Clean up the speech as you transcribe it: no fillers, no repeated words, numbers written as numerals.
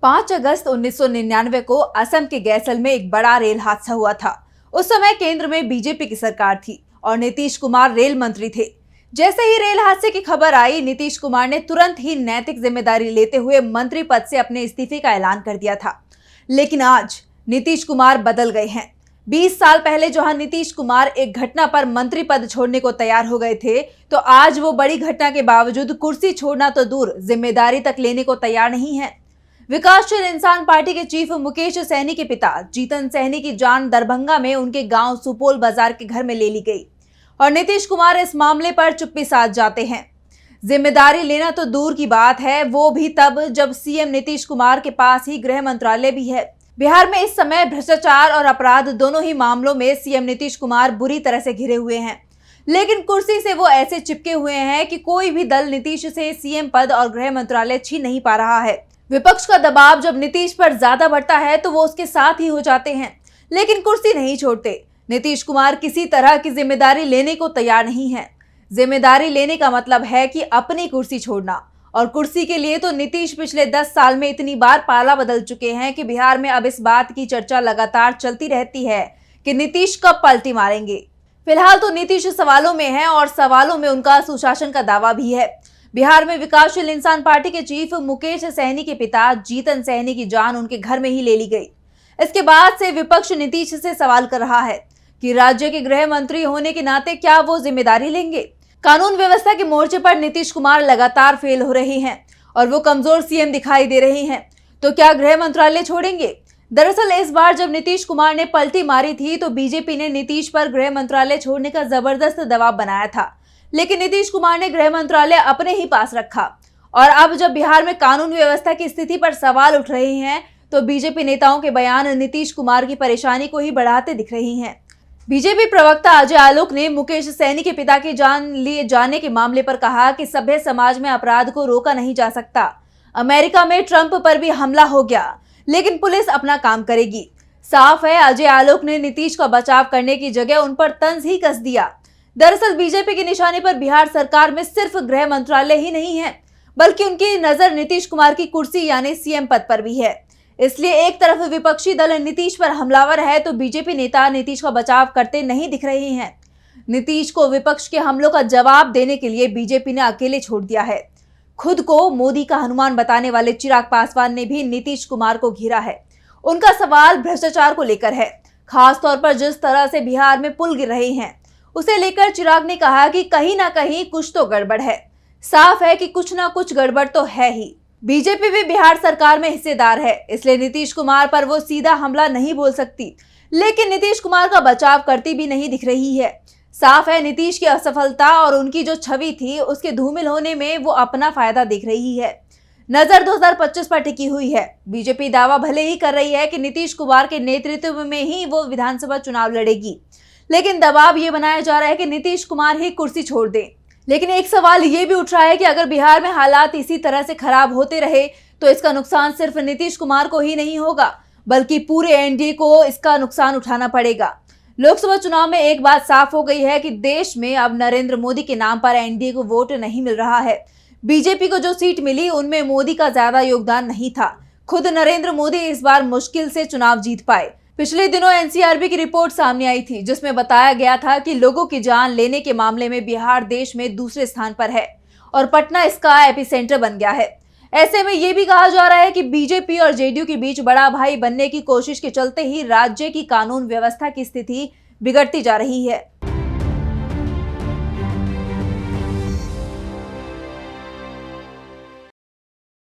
5 अगस्त 1999 को असम के गैसल में एक बड़ा रेल हादसा हुआ था। उस समय केंद्र में बीजेपी की सरकार थी और नीतीश कुमार रेल मंत्री थे। जैसे ही रेल हादसे की खबर आई, नीतीश कुमार ने तुरंत ही नैतिक जिम्मेदारी लेते हुए मंत्री पद से अपने इस्तीफे का ऐलान कर दिया था। लेकिन आज नीतीश कुमार बदल गए हैं। 20 साल पहले जहां नीतीश कुमार एक घटना पर मंत्री पद छोड़ने को तैयार हो गए थे, तो आज वो बड़ी घटना के बावजूद कुर्सी छोड़ना तो दूर, जिम्मेदारी तक लेने को तैयार नहीं है। विकासशील इंसान पार्टी के चीफ मुकेश सहनी के पिता जीतन सहनी की जान दरभंगा में उनके गांव सुपोल बाजार के घर में ले ली गई और नीतीश कुमार इस मामले पर चुप्पी साध जाते हैं। जिम्मेदारी लेना तो दूर की बात है, वो भी तब जब सीएम नीतीश कुमार के पास ही गृह मंत्रालय भी है। बिहार में इस समय भ्रष्टाचार और अपराध दोनों ही मामलों में सीएम नीतीश कुमार बुरी तरह से घिरे हुए हैं, लेकिन कुर्सी से वो ऐसे चिपके हुए हैं कि कोई भी दल नीतीश से सीएम पद और गृह मंत्रालय छीन नहीं पा रहा है। विपक्ष का दबाव जब नीतीश पर ज्यादा बढ़ता है तो वो उसके साथ ही हो जाते हैं, लेकिन कुर्सी नहीं छोड़ते। नीतीश कुमार किसी तरह की जिम्मेदारी लेने को तैयार नहीं है। जिम्मेदारी लेने का मतलब है कि अपनी कुर्सी छोड़ना, और कुर्सी के लिए तो नीतीश पिछले 10 साल में इतनी बार पाला बदल चुके हैं कि बिहार में अब इस बात की चर्चा लगातार चलती रहती है कि नीतीश कब पलटी मारेंगे। फिलहाल तो नीतीश सवालों में है और सवालों में उनका सुशासन का दावा भी है। बिहार में विकासशील इंसान पार्टी के चीफ मुकेश सहनी के पिता जीतन सहनी की जान उनके घर में ही ले ली गई। इसके बाद से विपक्ष नीतीश से सवाल कर रहा है कि राज्य के गृह मंत्री होने के नाते क्या वो जिम्मेदारी लेंगे। कानून व्यवस्था के मोर्चे पर नीतीश कुमार लगातार फेल हो रहे हैं और वो कमजोर सीएम दिखाई दे रहे हैं, तो क्या गृह मंत्रालय छोड़ेंगे? दरअसल इस बार जब नीतीश कुमार ने पलटी मारी थी तो बीजेपी ने नीतीश पर गृह मंत्रालय छोड़ने का जबरदस्त दबाव बनाया था, लेकिन नीतीश कुमार ने गृह मंत्रालय अपने ही पास रखा। और अब जब बिहार में कानून व्यवस्था की स्थिति पर सवाल उठ रहे हैं तो बीजेपी नेताओं के बयान नीतीश कुमार की परेशानी को ही बढ़ाते दिख रही हैं। बीजेपी प्रवक्ता अजय आलोक ने मुकेश सहनी के पिता की जान लिए जाने के मामले पर कहा कि सभ्य समाज में अपराध को रोका नहीं जा सकता। अमेरिका में ट्रंप पर भी हमला हो गया, लेकिन पुलिस अपना काम करेगी। साफ है, अजय आलोक ने नीतीश का बचाव करने की जगह उन पर तंज ही कस दिया। दरअसल बीजेपी की निशानी पर बिहार सरकार में सिर्फ गृह मंत्रालय ही नहीं है, बल्कि उनकी नजर नीतीश कुमार की कुर्सी यानी सीएम पद पर भी है। इसलिए एक तरफ विपक्षी दल नीतीश पर हमलावर है तो बीजेपी नेता नीतीश का बचाव करते नहीं दिख रहे हैं। नीतीश को विपक्ष के हमलों का जवाब देने के लिए बीजेपी ने अकेले छोड़ दिया है। खुद को मोदी का हनुमान बताने वाले चिराग पासवान ने भी नीतीश कुमार को घेरा है। उनका सवाल भ्रष्टाचार को लेकर है, खासतौर पर जिस तरह से बिहार में पुल गिर रहे हैं उसे लेकर चिराग ने कहा कि कहीं ना कहीं कुछ तो गड़बड़ है। साफ है कि कुछ ना कुछ गड़बड़ तो है ही। बीजेपी भी बिहार सरकार में हिस्सेदार है, इसलिए नीतीश कुमार पर वो सीधा हमला नहीं बोल सकती, लेकिन नीतीश कुमार का बचाव करती भी नहीं दिख रही है। साफ है, नीतीश की असफलता और उनकी जो छवि थी उसके धूमिल होने में वो अपना फायदा देख रही है। नजर 2025 पर टिकी हुई है। बीजेपी दावा भले ही कर रही है कि नीतीश कुमार के नेतृत्व में ही वो विधानसभा चुनाव लड़ेगी, लेकिन दबाव ये बनाया जा रहा है कि नीतीश कुमार ही कुर्सी छोड़ दें। लेकिन एक सवाल ये भी उठ रहा है कि अगर बिहार में हालात इसी तरह से खराब होते रहे तो इसका नुकसान सिर्फ नीतीश कुमार को ही नहीं होगा, बल्कि पूरे एनडीए को इसका नुकसान उठाना पड़ेगा। लोकसभा चुनाव में एक बात साफ हो गई है कि देश में अब नरेंद्र मोदी के नाम पर एनडीए को वोट नहीं मिल रहा है। बीजेपी को जो सीट मिली उनमें मोदी का ज्यादा योगदान नहीं था। खुद नरेंद्र मोदी इस बार मुश्किल से चुनाव जीत पाए। पिछले दिनों एनसीआरबी की रिपोर्ट सामने आई थी, जिसमें बताया गया था कि लोगों की जान लेने के मामले में बिहार देश में दूसरे स्थान पर है और पटना इसका एपिसेंटर बन गया है। ऐसे में ये भी कहा जा रहा है कि बीजेपी और जेडीयू के बीच बड़ा भाई बनने की कोशिश के चलते ही राज्य की कानून व्यवस्था की स्थिति बिगड़ती जा रही है।